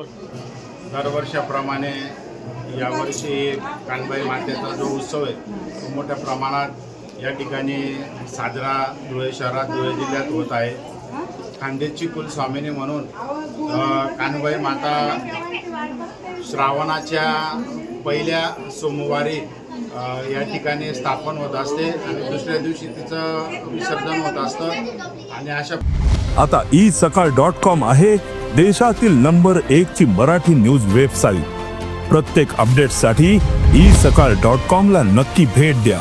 दरवर्षाप्रमाणे यावर्षी कानबाई मातेचा जो उत्सव आहे तो मोठ्या प्रमाणात या ठिकाणी साजरा धुळे शहरात धुळे जिल्ह्यात होत आहे. खानदेशची कुलस्वामिनी म्हणून कानबाई माता श्रावणाच्या पहिल्या सोमवारी या ठिकाणी स्थापन होत असते आणि दुसऱ्या दिवशी तिचं विसर्जन होत असतं. आणि अशा आता isakal.com आहे देशातील नंबर 1 ची मराठी न्यूज वेबसाईट. प्रत्येक अपडेटसाठी isakal.com ला नक्की भेट द्या.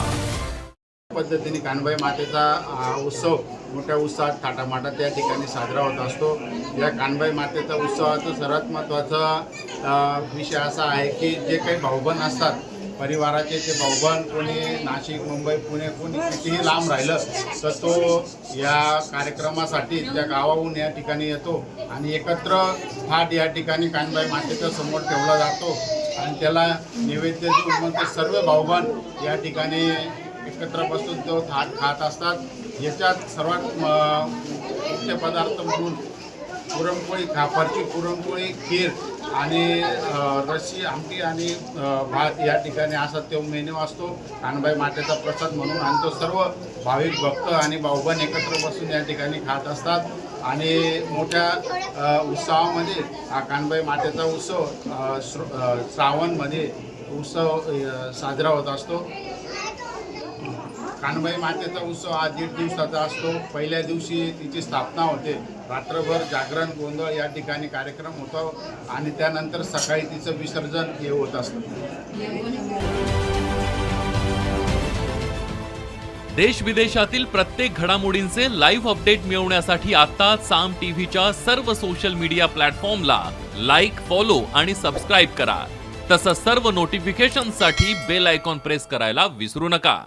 पद्धतीने कानबाई मातेचा उत्सव मोठ्या उत्साहात थाटामाटात या ठिकाणी साजरा होत असतो. या कानबाई मातेचा उत्सवाचा सर्वात महत्त्वाचा विषय असा आहे की जे काही भाऊबंद असतात परिवाराचे ते भाऊबंद कोणी नाशिक मुंबई पुणे कोणी कितीही लांब राहिलं तर तो या कार्यक्रमासाठी त्या गावाहून या ठिकाणी येतो आणि एकत्र थाट या ठिकाणी कानबाई मातेच्या समोर ठेवला जातो आणि त्याला नैवेद्य देऊन मग ते सर्व भाऊबंद या ठिकाणी एकत्र बसून तो थाट खात असतात. याच्यात सर्वात मुख्य पदार्थ म्हणून पुरणपोळी, खापरची पुरणपोळी, खीर आणि रस्सी, आमटी आणि भात या ठिकाणी असा तो मेन्यू असतो कानबाई मातेचा प्रसाद म्हणून. आणि तो सर्व भाविक भक्त आणि भाऊबंद एकत्र बसून या ठिकाणी खात असतात आणि मोठ्या उत्सवामध्ये हा कानबाई मातेचा उत्सव श्रावणमध्ये उत्सव साजरा होत असतो. कानबाई मातेचा उत्सव हा 1.5 दिवसाचा असतो. पहिल्या दिवशी तिची स्थापना होते, रात्रभर जागरण गोंधळ या ठिकाणी कार्यक्रम होतो आणि त्यानंतर सकाळी तिचं विसर्जन हे होत असतं. देश विदेशातील प्रत्येक घडामोडींचे लाईव्ह अपडेट मिळवण्यासाठी आता साम टीव्हीच्या सर्व सोशल मीडिया प्लॅटफॉर्मला लाईक, फॉलो आणि सबस्क्राईब करा. तसंच सर्व नोटिफिकेशनसाठी बेल आयकॉन प्रेस करायला विसरू नका.